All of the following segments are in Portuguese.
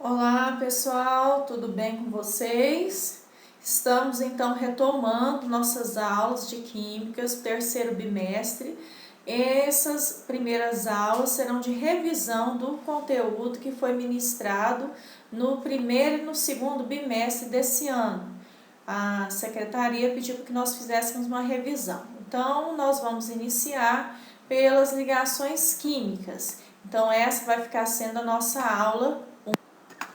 Olá pessoal, tudo bem com vocês? Estamos então retomando nossas aulas de químicas, terceiro bimestre. Essas primeiras aulas serão de revisão do conteúdo que foi ministrado no primeiro e no segundo bimestre desse ano. A secretaria pediu que nós fizéssemos uma revisão. Então, nós vamos iniciar pelas ligações químicas. Então, essa vai ficar sendo a nossa aula.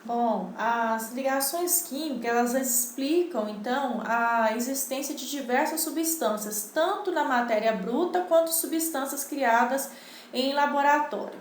Bom, as ligações químicas, elas explicam, então, a existência de diversas substâncias, tanto na matéria bruta quanto substâncias criadas em laboratório.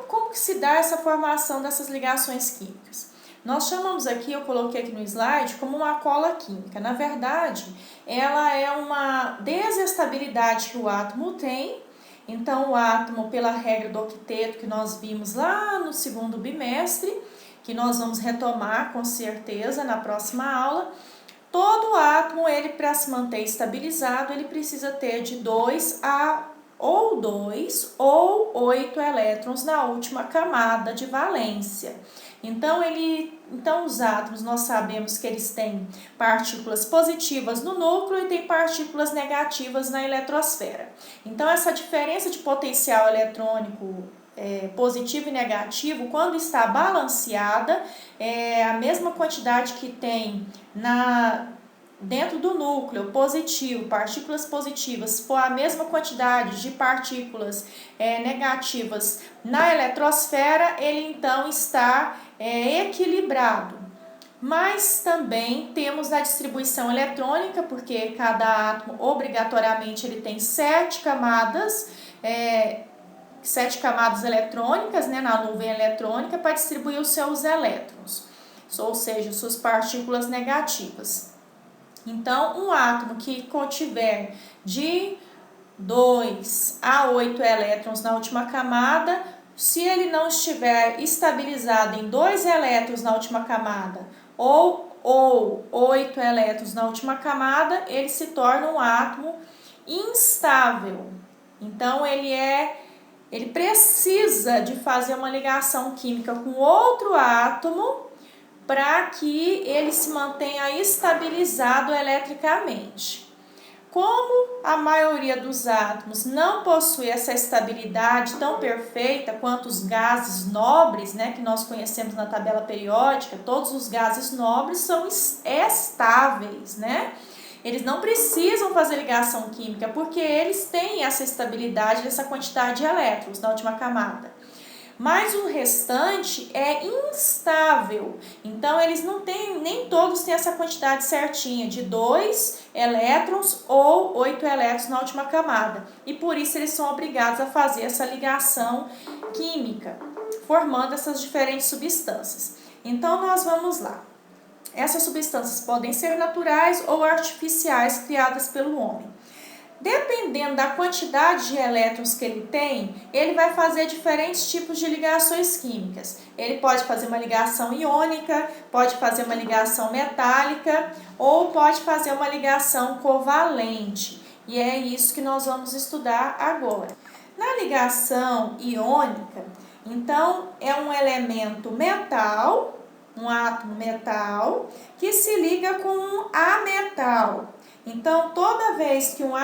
Como que se dá essa formação dessas ligações químicas? Nós chamamos aqui, eu coloquei aqui no slide, como uma cola química. Na verdade, ela é uma desestabilidade que o átomo tem. Então, o átomo, pela regra do octeto que nós vimos lá no segundo bimestre, que nós vamos retomar com certeza na próxima aula, todo átomo, ele para se manter estabilizado, ele precisa ter de 2 ou 8 elétrons na última camada de valência. Então os átomos, nós sabemos que eles têm partículas positivas no núcleo e tem partículas negativas na eletrosfera. Então essa diferença de potencial eletrônico positivo e negativo, quando está balanceada, é a mesma quantidade que tem dentro do núcleo positivo, partículas positivas, for a mesma quantidade de partículas negativas na eletrosfera, ele então está equilibrado. Mas também temos a distribuição eletrônica, porque cada átomo obrigatoriamente ele tem 7 camadas, 7 camadas eletrônicas, na nuvem eletrônica, para distribuir os seus elétrons, ou seja, suas partículas negativas. Então, um átomo que contiver de 2 a 8 elétrons na última camada, se ele não estiver estabilizado em 2 elétrons na última camada ou 8 elétrons na última camada, ele se torna um átomo instável. Então, ele precisa de fazer uma ligação química com outro átomo para que ele se mantenha estabilizado eletricamente. Como a maioria dos átomos não possui essa estabilidade tão perfeita quanto os gases nobres, que nós conhecemos na tabela periódica, todos os gases nobres são estáveis, Eles não precisam fazer ligação química porque eles têm essa estabilidade, essa quantidade de elétrons na última camada. Mas o restante é instável, então eles não têm, nem todos têm essa quantidade certinha de 2 elétrons ou 8 elétrons na última camada, e por isso eles são obrigados a fazer essa ligação química, formando essas diferentes substâncias. Então nós vamos lá. Essas substâncias podem ser naturais ou artificiais criadas pelo homem. Dependendo da quantidade de elétrons que ele tem, ele vai fazer diferentes tipos de ligações químicas. Ele pode fazer uma ligação iônica, pode fazer uma ligação metálica ou pode fazer uma ligação covalente. E é isso que nós vamos estudar agora. Na ligação iônica, então, é um elemento metal, um átomo metal, que se liga com um ametal. Então, toda vez que um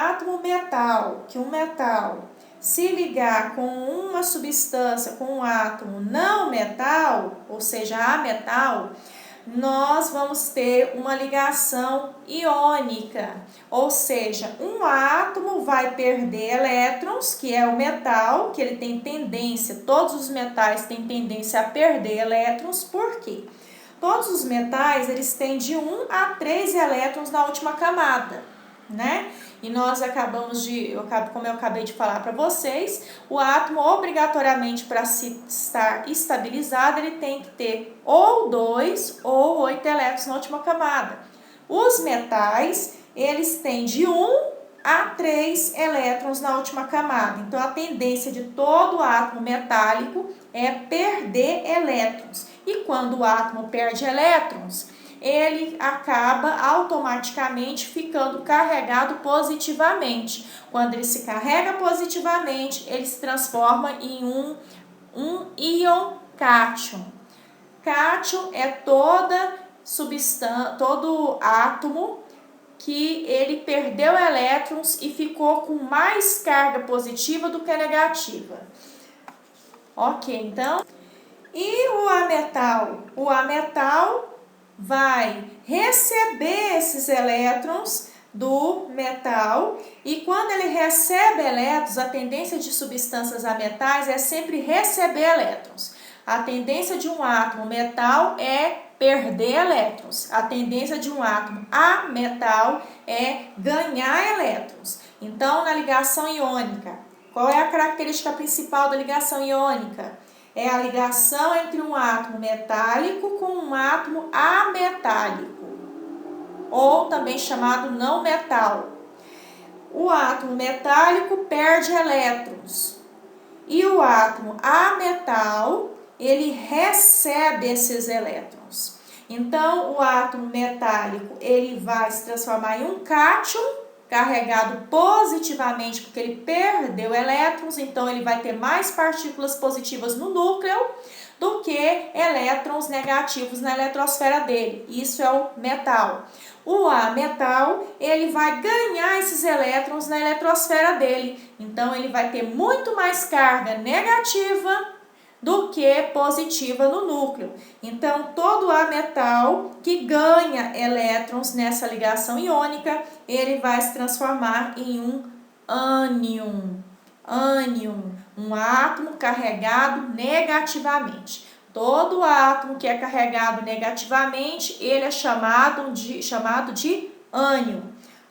metal se ligar com uma substância, com um átomo não metal, ou seja, ametal, nós vamos ter uma ligação iônica, ou seja, um átomo vai perder elétrons, que é o metal, que ele tem tendência, todos os metais têm tendência a perder elétrons, por quê? Todos os metais, eles têm de 1 a 3 elétrons na última camada, E nós como eu acabei de falar para vocês, o átomo obrigatoriamente para estar estabilizado, ele tem que ter ou 2 ou 8 elétrons na última camada. Os metais, eles têm de 1 a 3 elétrons na última camada. Então, a tendência de todo átomo metálico é perder elétrons. E quando o átomo perde elétrons, ele acaba automaticamente ficando carregado positivamente. Quando ele se carrega positivamente, ele se transforma em um íon cátion. Cátion é toda substância, todo átomo que ele perdeu elétrons e ficou com mais carga positiva do que negativa. Ok, então, e o ametal? O ametal vai receber esses elétrons do metal, e quando ele recebe elétrons, a tendência de substâncias a metais é sempre receber elétrons. A tendência de um átomo metal é perder elétrons. A tendência de um átomo a metal é ganhar elétrons. Então, na ligação iônica, qual é a característica principal da ligação iônica? É a ligação entre um átomo metálico com um átomo ametálico, ou também chamado não metal. O átomo metálico perde elétrons e o átomo ametal, ele recebe esses elétrons. Então, o átomo metálico, ele vai se transformar em um cátion, carregado positivamente, porque ele perdeu elétrons, então ele vai ter mais partículas positivas no núcleo do que elétrons negativos na eletrosfera dele. Isso é o metal. O ametal, ele vai ganhar esses elétrons na eletrosfera dele. Então, ele vai ter muito mais carga negativa do que positiva no núcleo. Então, todo ametal que ganha elétrons nessa ligação iônica, ele vai se transformar em um ânion. Ânion, um átomo carregado negativamente. Todo átomo que é carregado negativamente, ele é chamado de ânion.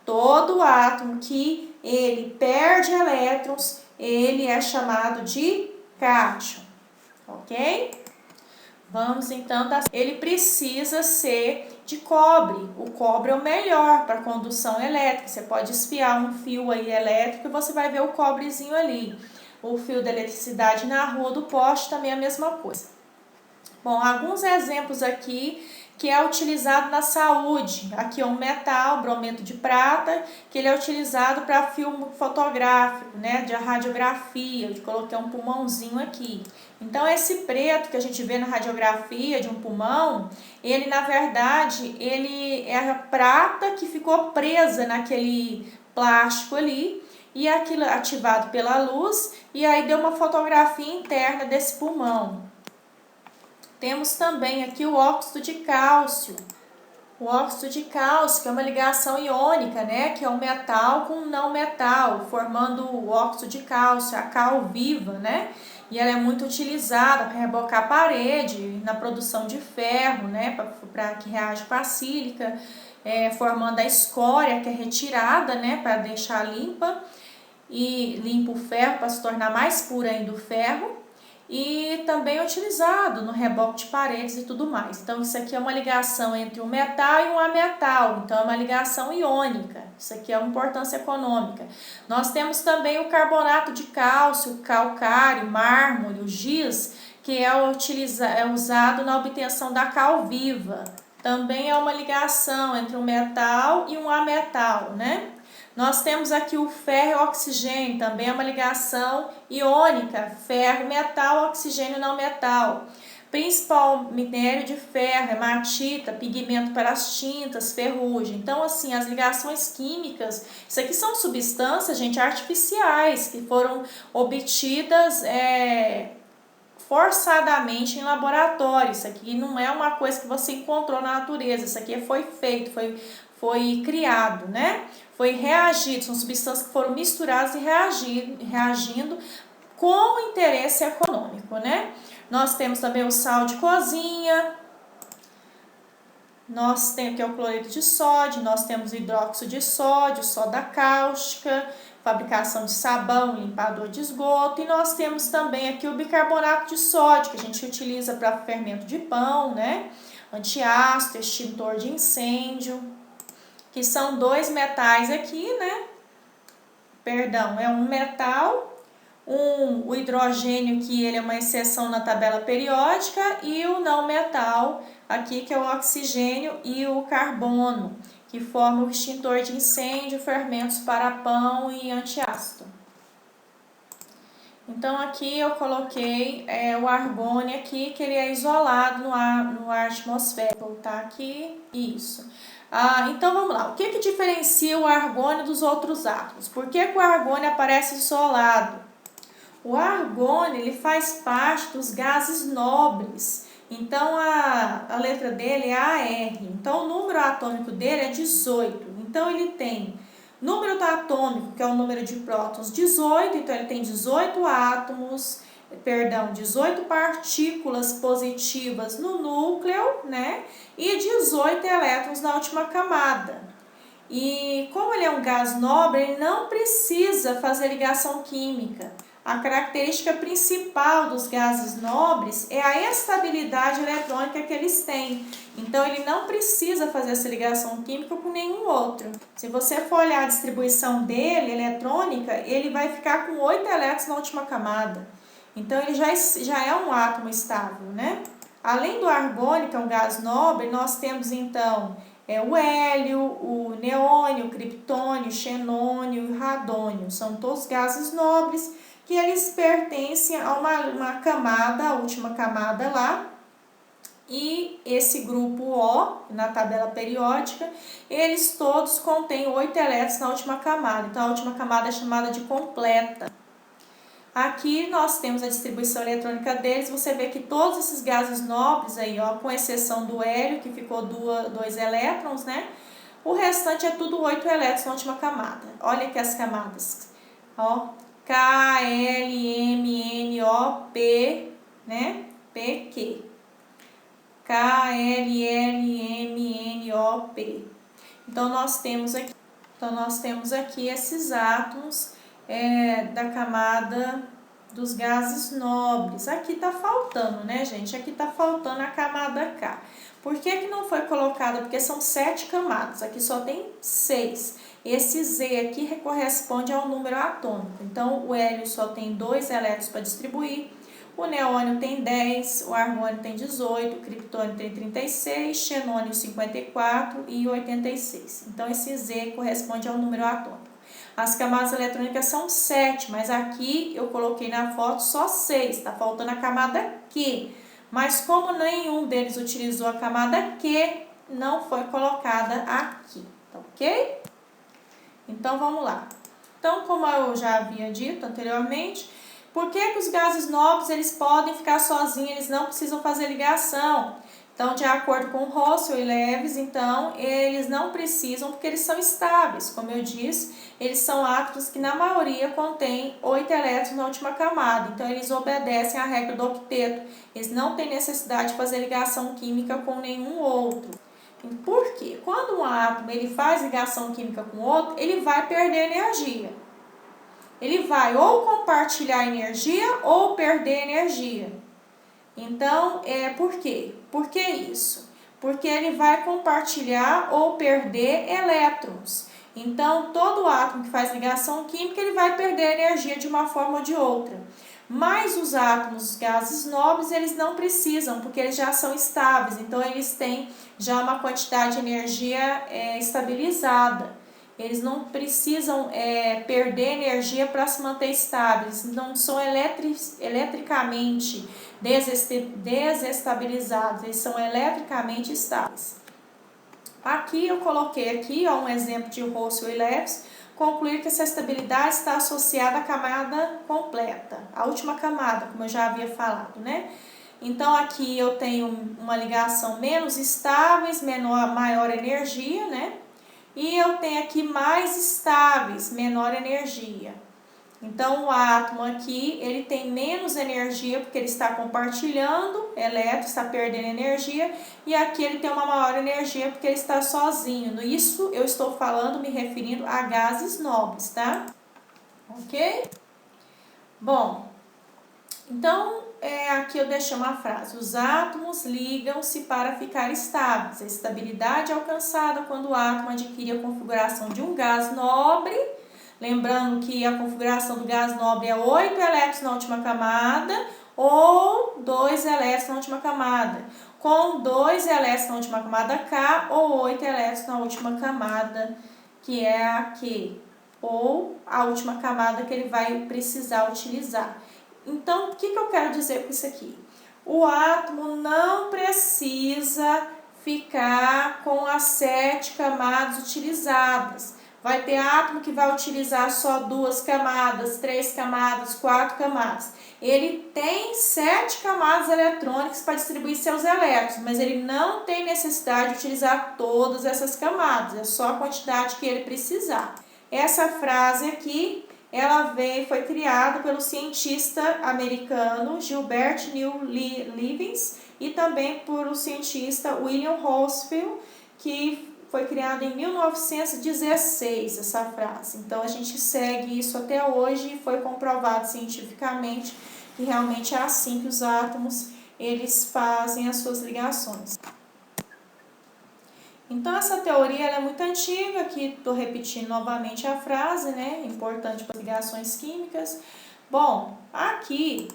Todo átomo que ele perde elétrons, ele é chamado de cátion. Ok? Vamos então, ele precisa ser de cobre. O cobre é o melhor para condução elétrica. Você pode espiar um fio aí elétrico e você vai ver o cobrezinho ali. O fio da eletricidade na rua do poste também é a mesma coisa. Bom, alguns exemplos aqui que é utilizado na saúde. Aqui é um metal, brometo de prata, que ele é utilizado para filme fotográfico, né, de radiografia. Eu coloquei um pulmãozinho aqui. Então, esse preto que a gente vê na radiografia de um pulmão, ele, na verdade, ele é a prata que ficou presa naquele plástico ali, e aquilo ativado pela luz, e aí deu uma fotografia interna desse pulmão. Temos também aqui o óxido de cálcio. O óxido de cálcio, que é uma ligação iônica, né? Que é um metal com um não metal, formando o óxido de cálcio, a cal viva, né? E ela é muito utilizada para rebocar a parede, na produção de ferro, né? Para que reage com a sílica, formando a escória, que é retirada, né? Para deixar limpa, e limpa o ferro para se tornar mais puro ainda o ferro. E também é utilizado no reboque de paredes e tudo mais. Então, isso aqui é uma ligação entre um metal e um ametal. Então, é uma ligação iônica. Isso aqui é uma importância econômica. Nós temos também o carbonato de cálcio, o calcário, mármore, o giz, que é usado na obtenção da cal viva. Também é uma ligação entre um metal e um ametal, né? Nós temos aqui o ferro e o oxigênio, também é uma ligação iônica, ferro, metal, oxigênio, não metal. Principal minério de ferro, hematita, pigmento para as tintas, ferrugem. Então, assim, as ligações químicas, isso aqui são substâncias, gente, artificiais, que foram obtidas forçadamente em laboratório. Isso aqui não é uma coisa que você encontrou na natureza, isso aqui foi feito, foi criado, né? Foi reagido, são substâncias que foram misturadas e reagindo com interesse econômico, né? Nós temos também o sal de cozinha, nós temos que é o cloreto de sódio, nós temos o hidróxido de sódio, soda cáustica, fabricação de sabão, limpador de esgoto, e nós temos também aqui o bicarbonato de sódio, que a gente utiliza para fermento de pão, né? Antiácido, extintor de incêndio, que são dois metais aqui, né? Perdão, é um metal, o hidrogênio, que ele é uma exceção na tabela periódica, e o não metal, aqui, que é o oxigênio e o carbono, que formam o extintor de incêndio, fermentos para pão e antiácido. Então, aqui eu coloquei o argônio aqui, que ele é isolado no ar atmosférico. Vou voltar aqui, isso. Então, vamos lá. O que diferencia o argônio dos outros átomos? Por que o argônio aparece isolado? O argônio, ele faz parte dos gases nobres. Então, a letra dele é AR. Então, o número atômico dele é 18. Então, ele tem número atômico, que é o número de prótons, 18. Então, ele tem 18 átomos, 18 partículas positivas no núcleo, né? E 18 elétrons na última camada. E como ele é um gás nobre, ele não precisa fazer ligação química. A característica principal dos gases nobres é a estabilidade eletrônica que eles têm. Então, ele não precisa fazer essa ligação química com nenhum outro. Se você for olhar a distribuição dele, eletrônica, ele vai ficar com 8 elétrons na última camada. Então, ele já é um átomo estável, né? Além do argônio, que é um gás nobre, nós temos, então, o hélio, o neônio, o criptônio, o xenônio e o radônio. São todos gases nobres que eles pertencem a uma camada, a última camada lá, e esse grupo O, na tabela periódica, eles todos contêm 8 elétrons na última camada, então a última camada é chamada de completa. Aqui nós temos a distribuição eletrônica deles, você vê que todos esses gases nobres aí, ó, com exceção do hélio, que ficou 2 elétrons, né? O restante é tudo 8 elétrons na última camada. Olha aqui as camadas, ó. K, L, M, N, O, P, né? PQ. K, L, L, M, N, O, P. Então, nós temos aqui esses átomos da camada dos gases nobres. Aqui tá faltando, né, gente? Aqui tá faltando a camada K. Por que não foi colocada? Porque são 7 camadas, aqui só tem 6. Esse Z aqui corresponde ao número atômico. Então, o hélio só tem 2 elétrons para distribuir, o neônio tem 10, o argônio tem 18, o criptônio tem 36, xenônio 54 e 86. Então, esse Z corresponde ao número atômico. As camadas eletrônicas são 7, mas aqui eu coloquei na foto só 6, tá faltando a camada Q. Mas como nenhum deles utilizou a camada Q, não foi colocada aqui, tá ok? Então, vamos lá. Então, como eu já havia dito anteriormente, por que os gases nobres eles podem ficar sozinhos, eles não precisam fazer ligação? Então, de acordo com Russell e Lewis, então, eles não precisam porque eles são estáveis. Como eu disse, eles são átomos que na maioria contêm 8 elétrons na última camada. Então, eles obedecem à regra do octeto. Eles não têm necessidade de fazer ligação química com nenhum outro. Por quê? Quando um átomo ele faz ligação química com outro, ele vai perder energia. Ele vai ou compartilhar energia ou perder energia. Então, por quê? Por que isso? Porque ele vai compartilhar ou perder elétrons. Então, todo átomo que faz ligação química, ele vai perder energia de uma forma ou de outra. Mas os átomos, os gases nobres, eles não precisam, porque eles já são estáveis. Então, eles têm já uma quantidade de energia estabilizada. Eles não precisam perder energia para se manter estáveis. Não são eletricamente desestabilizados. Eles são eletricamente estáveis. Aqui eu coloquei aqui, ó, um exemplo de Russell e Lewis. Concluir que essa estabilidade está associada à camada completa, a última camada, como eu já havia falado, né? Então, aqui eu tenho uma ligação menos estáveis, maior energia, né? E eu tenho aqui mais estáveis, menor energia. Então, o átomo aqui, ele tem menos energia porque ele está compartilhando elétrons, está perdendo energia. E aqui ele tem uma maior energia porque ele está sozinho. Isso eu estou falando, me referindo a gases nobres, tá? Ok? Bom, então, aqui eu deixei uma frase. Os átomos ligam-se para ficar estáveis. A estabilidade é alcançada quando o átomo adquire a configuração de um gás nobre. Lembrando que a configuração do gás nobre é 8 elétrons na última camada ou 2 elétrons na última camada. Com 2 elétrons na última camada K ou 8 elétrons na última camada, que é a Q. Ou a última camada que ele vai precisar utilizar. Então, o que eu quero dizer com isso aqui? O átomo não precisa ficar com as 7 camadas utilizadas. Vai ter átomo que vai utilizar só 2 camadas, 3 camadas, 4 camadas. Ele tem 7 camadas eletrônicas para distribuir seus elétrons, mas ele não tem necessidade de utilizar todas essas camadas, é só a quantidade que ele precisar. Essa frase aqui, ela foi criada pelo cientista americano Gilbert Neal Levins e também por o cientista William Rossfield, que foi criada em 1916, essa frase. Então, a gente segue isso até hoje e foi comprovado cientificamente que realmente é assim que os átomos eles fazem as suas ligações. Então, essa teoria ela é muito antiga, aqui estou repetindo novamente a frase, né? Importante para ligações químicas. Bom, aqui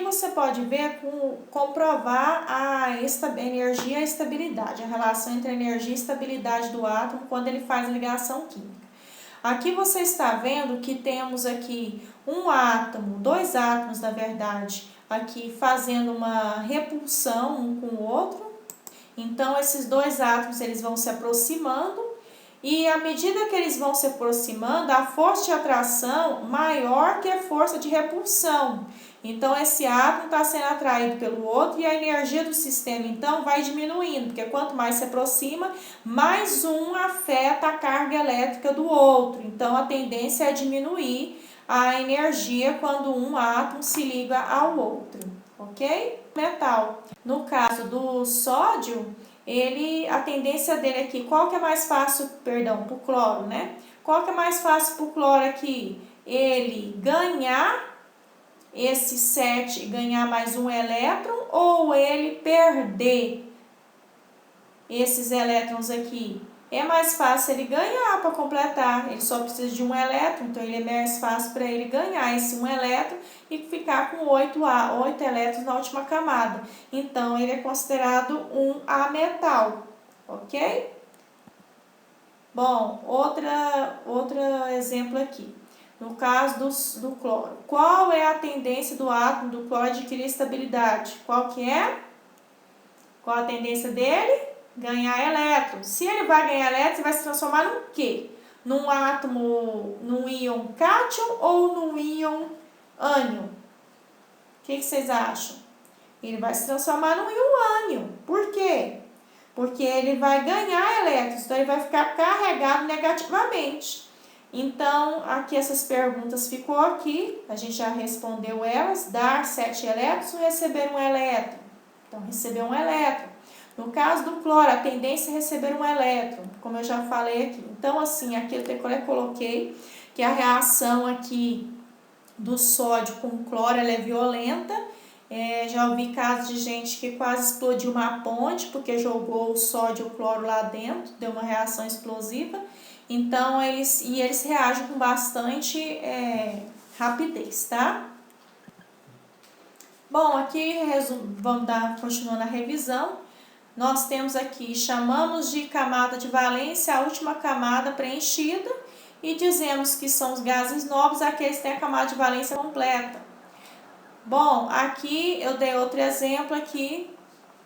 você pode ver, comprovar a energia e a estabilidade, a relação entre a energia e estabilidade do átomo quando ele faz ligação química. Aqui você está vendo que temos aqui um átomo, 2 átomos na verdade, aqui fazendo uma repulsão um com o outro. Então, esses 2 átomos eles vão se aproximando e à medida que eles vão se aproximando, a força de atração maior que a força de repulsão. Então, esse átomo está sendo atraído pelo outro e a energia do sistema, então, vai diminuindo, porque quanto mais se aproxima, mais um afeta a carga elétrica do outro. Então, a tendência é diminuir a energia quando um átomo se liga ao outro, ok? Metal. No caso do sódio, a tendência dele aqui, qual que é mais fácil, perdão, para o cloro, né? Qual que é mais fácil para o cloro aqui? Ele ganhar esse 7, ganhar mais um elétron, ou ele perder esses elétrons aqui? É mais fácil ele ganhar para completar, ele só precisa de um elétron, então ele é mais fácil para ele ganhar esse um elétron e ficar com 8 elétrons na última camada. Então, ele é considerado um ametal, ok? Bom, outro exemplo aqui. No caso do cloro, qual é a tendência do átomo do cloro a adquirir estabilidade? Qual que é? Qual a tendência dele? Ganhar elétrons. Se ele vai ganhar elétrons, ele vai se transformar num quê? Num átomo, num íon cátion ou num íon ânion? O que vocês acham? Ele vai se transformar num íon ânion. Por quê? Porque ele vai ganhar elétrons, então ele vai ficar carregado negativamente. Então, aqui essas perguntas ficou aqui, a gente já respondeu elas. Dar 7 elétrons ou receber um elétron? Então, receber um elétron. No caso do cloro, a tendência é receber um elétron, como eu já falei aqui. Então, assim, aqui eu coloquei que a reação aqui do sódio com o cloro ela é violenta. Já ouvi casos de gente que quase explodiu uma ponte porque jogou o sódio e o cloro lá dentro, deu uma reação explosiva. Então, eles reagem com bastante rapidez, tá? Bom, aqui vamos continuando a revisão. Nós temos aqui, chamamos de camada de valência a última camada preenchida e dizemos que são os gases nobres aqueles que têm a camada de valência completa. Bom, aqui eu dei outro exemplo aqui,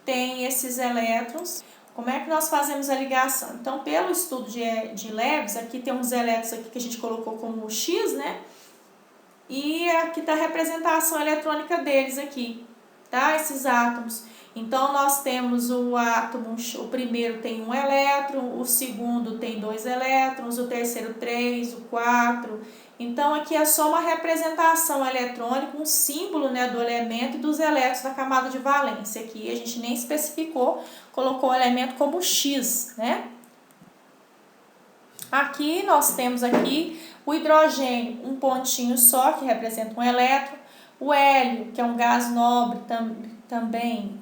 tem esses elétrons. Como é que nós fazemos a ligação? Então, pelo estudo de Lewis, aqui tem uns elétrons aqui que a gente colocou como X, né? E aqui está a representação eletrônica deles aqui, tá? Esses átomos. Então, nós temos o átomo, o primeiro tem um elétron, o segundo tem 2 elétrons, o terceiro 3, o 4. Então, aqui é só uma representação eletrônica, um símbolo, né, do elemento e dos elétrons da camada de valência. Aqui a gente nem especificou, colocou o elemento como X, né? Aqui nós temos aqui o hidrogênio, um pontinho só, que representa um elétron. O hélio, que é um gás nobre também,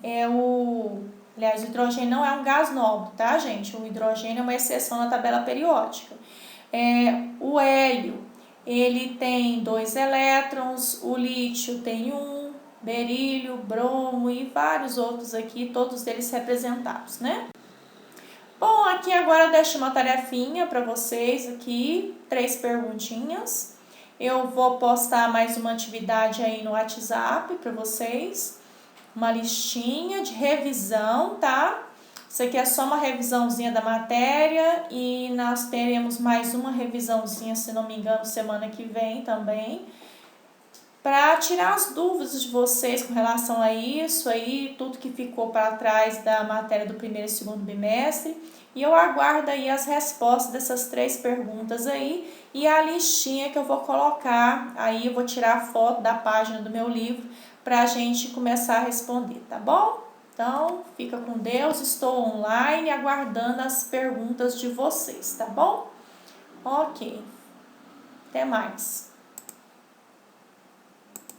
aliás, o hidrogênio não é um gás nobre, tá, gente? O hidrogênio é uma exceção na tabela periódica. O hélio, ele tem 2 elétrons, o lítio tem 1, berílio, bromo e vários outros aqui, todos eles representados, né? Bom, aqui agora eu deixo uma tarefinha para vocês aqui, 3 perguntinhas. Eu vou postar mais uma atividade aí no WhatsApp para vocês, uma listinha de revisão, tá? Isso aqui é só uma revisãozinha da matéria e nós teremos mais uma revisãozinha, se não me engano, semana que vem também, para tirar as dúvidas de vocês com relação a isso aí, tudo que ficou para trás da matéria do primeiro e segundo bimestre. E eu aguardo aí as respostas dessas 3 perguntas aí e a listinha que eu vou colocar aí, eu vou tirar a foto da página do meu livro para a gente começar a responder, tá bom? Então, fica com Deus, estou online aguardando as perguntas de vocês, tá bom? Ok, até mais.